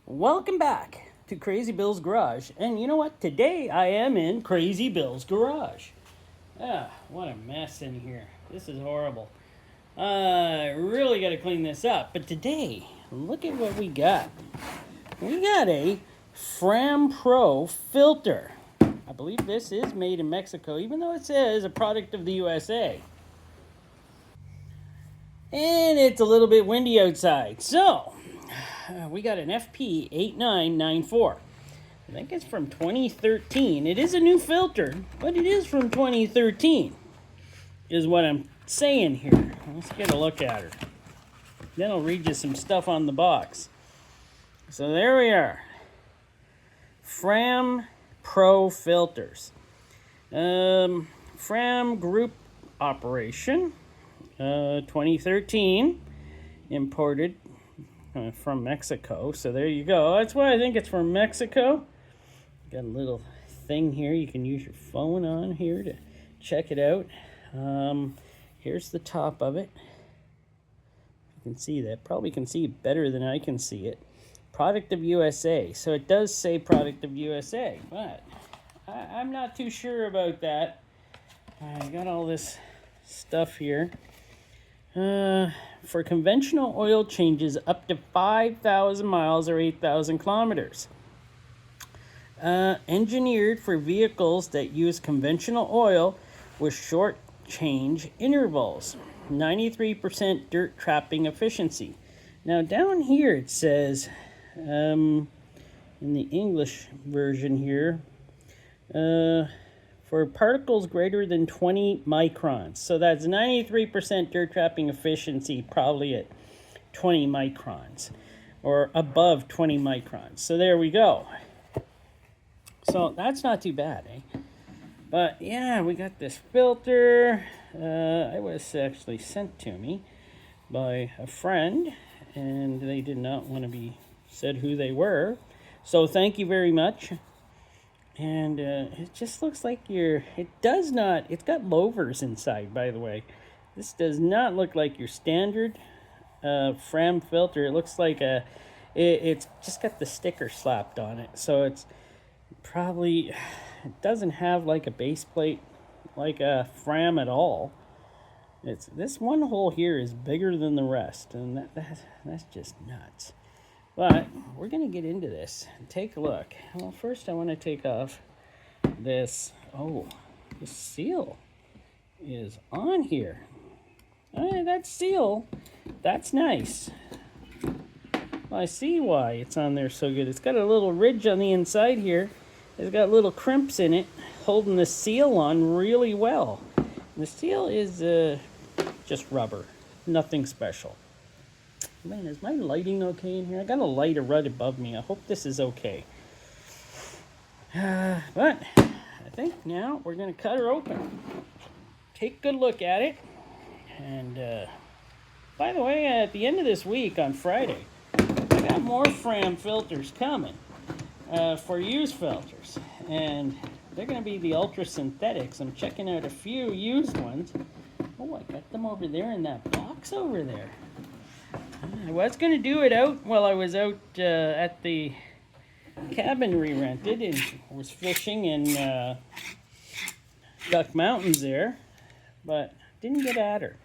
Welcome back to Crazy Bill's Garage. And you know what? Today I am in Crazy Bill's Garage. What a mess in here. This is horrible. I really got to clean this up. But today, look at what we got. We got a Fram Pro filter. I believe this is made in Mexico, even though it says a product of the USA. And it's a little bit windy outside. So, we got an FP8994. I think it's from 2013. It is a new filter, but it is from 2013, is what I'm saying here. Let's get a look at her. Then I'll read you some stuff on the box. So there we are. Fram Pro filters. Fram Group Operation, 2013, imported from Mexico. So there you go. That's why I think it's from Mexico. Got a little thing here. You can use your phone on here to check it out. Here's the top of it. You can see that. Probably can see it better than I can see it. Product of USA. So it does say product of USA, but I'm not too sure about that. I got all this stuff here. For conventional oil changes up to 5,000 miles or 8,000 kilometers. Engineered for vehicles that use conventional oil with short change intervals. 93% dirt trapping efficiency. Now down here it says, in the English version here, for particles greater than 20 microns. So that's 93% dirt trapping efficiency, probably at 20 microns or above 20 microns. So there we go. So that's not too bad, eh? But yeah, we got this filter. It was actually sent to me by a friend, and they did not want to be said who they were. So thank you very much. And it just looks like it's got louvers inside, by the way. This does not look like your standard Fram filter. It looks like it's just got the sticker slapped on it. So it doesn't have like a base plate like a Fram at all. This one hole here is bigger than the rest, and that's just nuts. But we're going to get into this and take a look. Well, first I want to take off this. Oh, the seal is on here. That seal, that's nice. Well, I see why it's on there so good. It's got a little ridge on the inside here. It's got little crimps in it holding the seal on really well. And the seal is just rubber, nothing special. Man, is my lighting okay in here? I got a light right above me. I hope this is okay. But I think now we're going to cut her open. Take a good look at it. And by the way, at the end of this week on Friday, I got more Fram filters coming for used filters. And they're going to be the ultra synthetics. I'm checking out a few used ones. Oh, I got them over there in that box over there. I was going to do it out while I was out at the cabin we rented and was fishing in Duck Mountains there, but didn't get at her.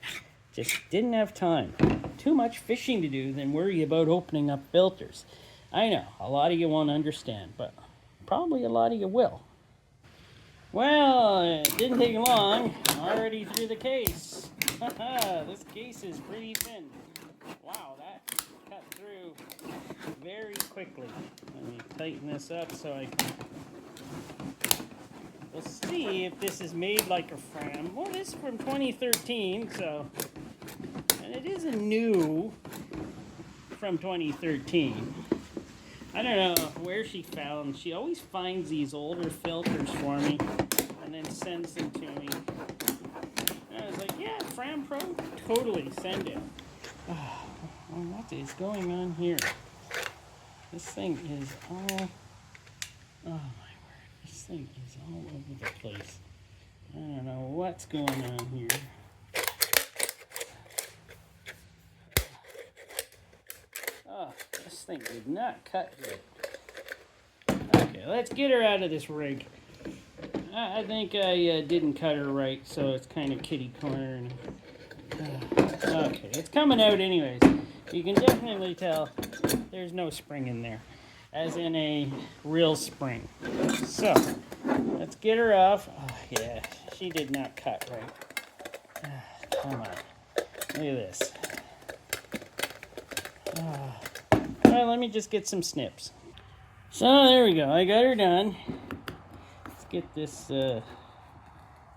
Just didn't have time. Too much fishing to do than worry about opening up filters. I know, a lot of you won't understand, but probably a lot of you will. Well, it didn't take long. Already through the case. This case is pretty thin. Wow, that cut through very quickly. Let me tighten this up so I can... We'll see if this is made like a Fram. Well, this is from 2013, so... And it is a new from 2013. I don't know where she found... She always finds these older filters for me and then sends them to me. And I was like, yeah, Fram Pro, totally, send it. What is going on here? This thing is all... Oh my word. This thing is all over the place. I don't know what's going on here. thing did not cut right. Okay, let's get her out of this rig. I think I didn't cut her right, so it's kind of kitty corner. Okay, it's coming out anyways. You can definitely tell there's no spring in there, as in a real spring. So, let's get her off. Oh, yeah, she did not cut right. Come on. Look at this. Alright, let me just get some snips. So, there we go. I got her done. Let's get this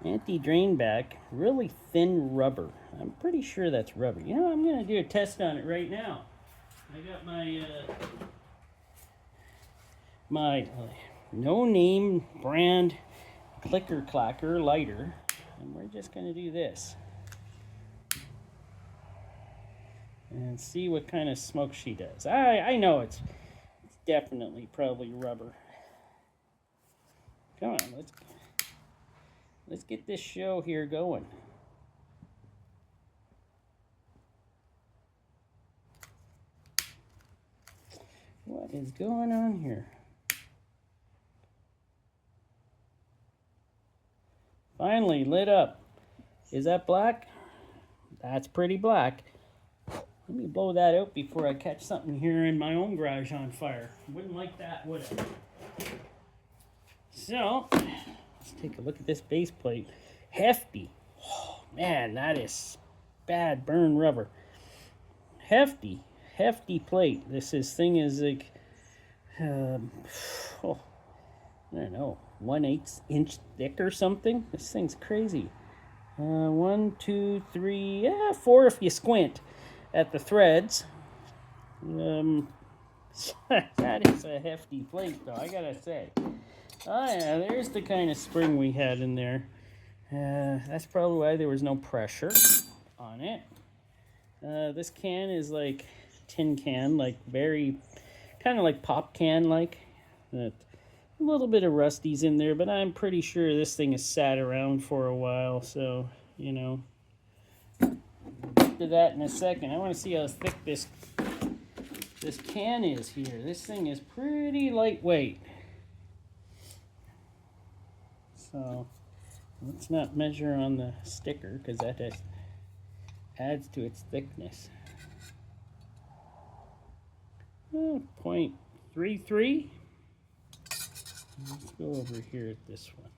anti-drain back. Really thin rubber. I'm pretty sure that's rubber. You know, I'm going to do a test on it right now. I got my no-name brand clicker clacker lighter, and we're just going to do this and see what kind of smoke she does. I know it's definitely probably rubber. Come on, let's get this show here going. What is going on here? Finally lit up. Is that black? That's pretty black. Let me blow that out before I catch something here in my own garage on fire. Wouldn't like that, would I? So, let's take a look at this base plate. Hefty. Oh, man, that is bad burn rubber. Hefty plate. This thing is like, I don't know, 1/8 inch thick or something. This thing's crazy. 1, 2, 3, 4 if you squint at the threads. That is a hefty plate, though, I gotta say. Oh yeah, there's the kind of spring we had in there. That's probably why there was no pressure on it. This can is like tin can, like very, kind of like pop can like. A little bit of rusty's in there, but I'm pretty sure this thing has sat around for a while, so, you know. Get to that in a second. I want to see how thick this can is here. This thing is pretty lightweight. So, let's not measure on the sticker, because that adds to its thickness. 0.33. Let's go over here at this one.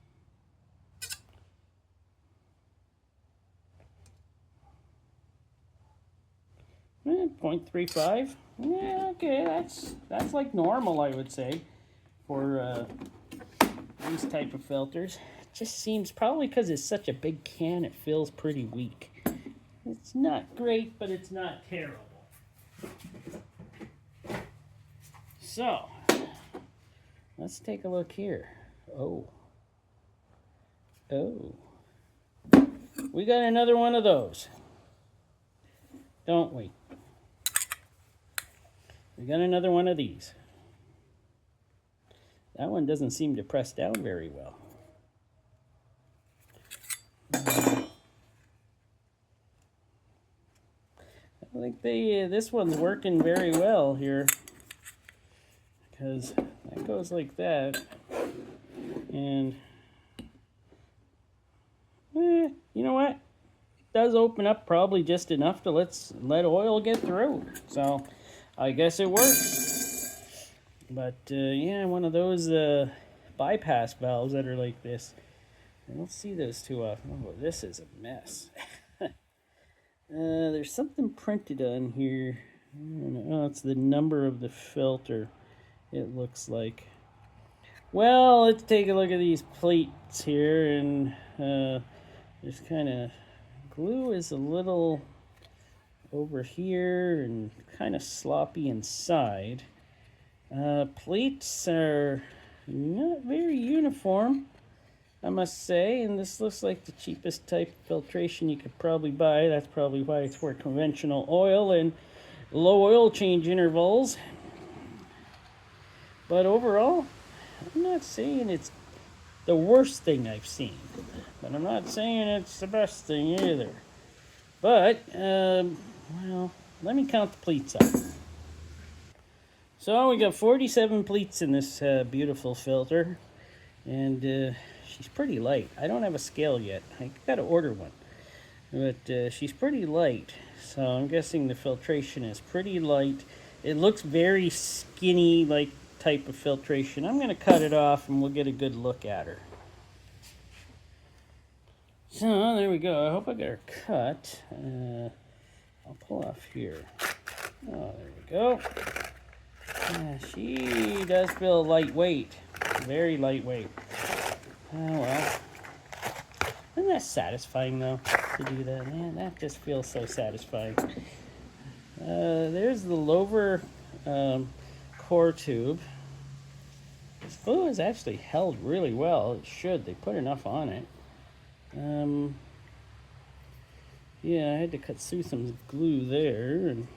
0.35. Yeah, okay, that's like normal, I would say, for these type of filters. It just seems, probably because it's such a big can, it feels pretty weak. It's not great, but it's not terrible. So, let's take a look here. Oh. We got another one of those, don't we? We got another one of these. That one doesn't seem to press down very well. I think this one's working very well here, because that goes like that, and you know what? It does open up probably just enough to let oil get through. So I guess it works. But yeah, one of those bypass valves that are like this. I don't see those too often. Oh, this is a mess. There's something printed on here. I don't know. Oh, it's the number of the filter, it looks like. Well, let's take a look at these plates here, and there's kind of glue is a little over here and kind of sloppy inside. Plates are not very uniform, I must say, and this looks like the cheapest type of filtration you could probably buy. That's probably why it's for conventional oil and low oil change intervals. But overall, I'm not saying it's the worst thing I've seen, but I'm not saying it's the best thing either. But, well, let me count the pleats up. So we got 47 pleats in this beautiful filter, and she's pretty light. I don't have a scale yet. I gotta order one, but she's pretty light. So I'm guessing the filtration is pretty light. It looks very skinny, like type of filtration. I'm gonna cut it off, and we'll get a good look at her. So there we go. I hope I got her cut. I'll pull off here. Oh, there we go. She does feel lightweight, very lightweight. Oh well. Isn't that satisfying though, to do that? Man, that just feels so satisfying. There's the lower core tube. This glue is actually held really well. It should. They put enough on it. Yeah, I had to cut through some glue there, and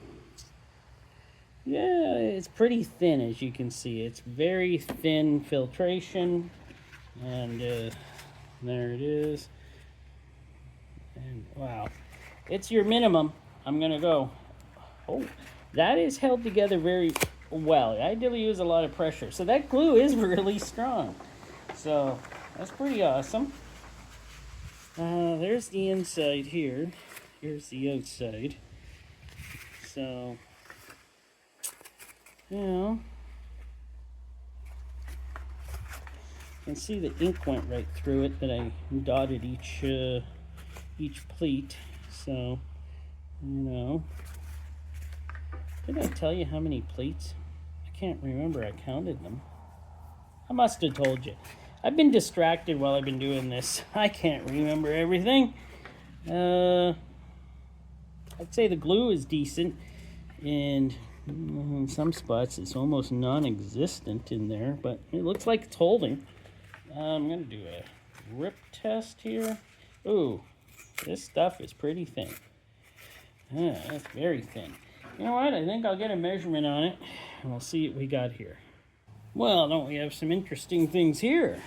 yeah, it's pretty thin, as you can see. It's very thin filtration, and there it is. And wow, it's your minimum. I'm gonna go. Oh, that is held together very well. I did use a lot of pressure, so that glue is really strong. So that's pretty awesome. There's the inside here. Here's the outside. So, you know, you can see the ink went right through it, that I dotted each pleat. So, you know, did I tell you how many pleats? I can't remember. I counted them. I must have told you. I've been distracted while I've been doing this. I can't remember everything. I'd say the glue is decent, and in some spots it's almost non-existent in there, but it looks like it's holding. I'm going to do a rip test here. Ooh, this stuff is pretty thin. That's very thin. You know what? I think I'll get a measurement on it, and we'll see what we got here. Well, don't we have some interesting things here?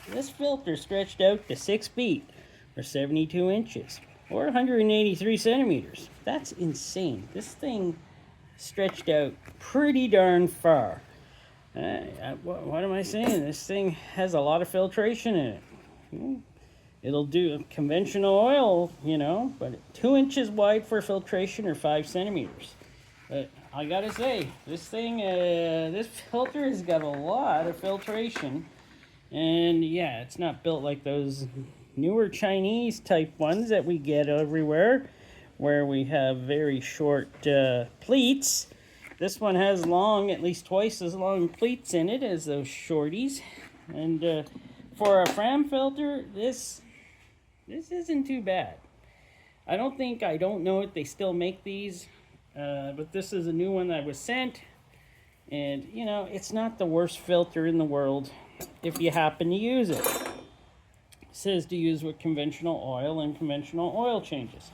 This filter stretched out to 6 feet, or 72 inches, or 183 centimeters. That's insane. This thing stretched out pretty darn far. What am I saying? This thing has a lot of filtration in it. It'll do conventional oil, you know, but 2 inches wide for filtration, or 5 centimeters. But I gotta say, this thing, this filter has got a lot of filtration. And yeah, it's not built like those newer Chinese type ones that we get everywhere, where we have very short pleats. This one has long, at least twice as long pleats in it as those shorties. And for a Fram filter, this isn't too bad. I don't know if they still make these, but this is a new one that was sent. And, you know, it's not the worst filter in the world if you happen to use it. It says to use with conventional oil and conventional oil changes.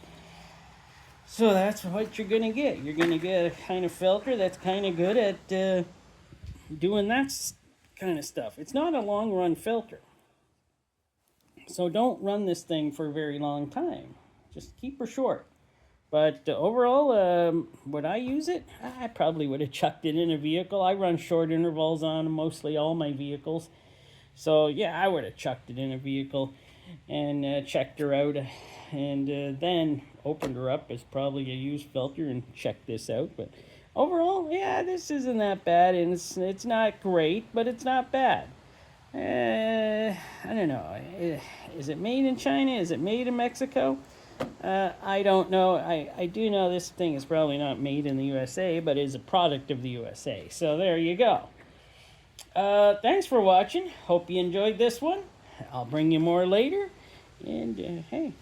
So that's what you're going to get. You're going to get a kind of filter that's kind of good at doing that kind of stuff. It's not a long run filter. So don't run this thing for a very long time. Just keep her short. But overall, would I use it? I probably would have chucked it in a vehicle. I run short intervals on mostly all my vehicles. So yeah, I would have chucked it in a vehicle and checked her out, and then opened her up as probably a used filter and checked this out. But overall, yeah, this isn't that bad, and it's not great, but it's not bad. I don't know. Is it made in China? Is it made in Mexico? I don't know. I do know this thing is probably not made in the USA, but is a product of the USA. So there you go. Thanks for watching. Hope you enjoyed this one. I'll bring you more later. And hey,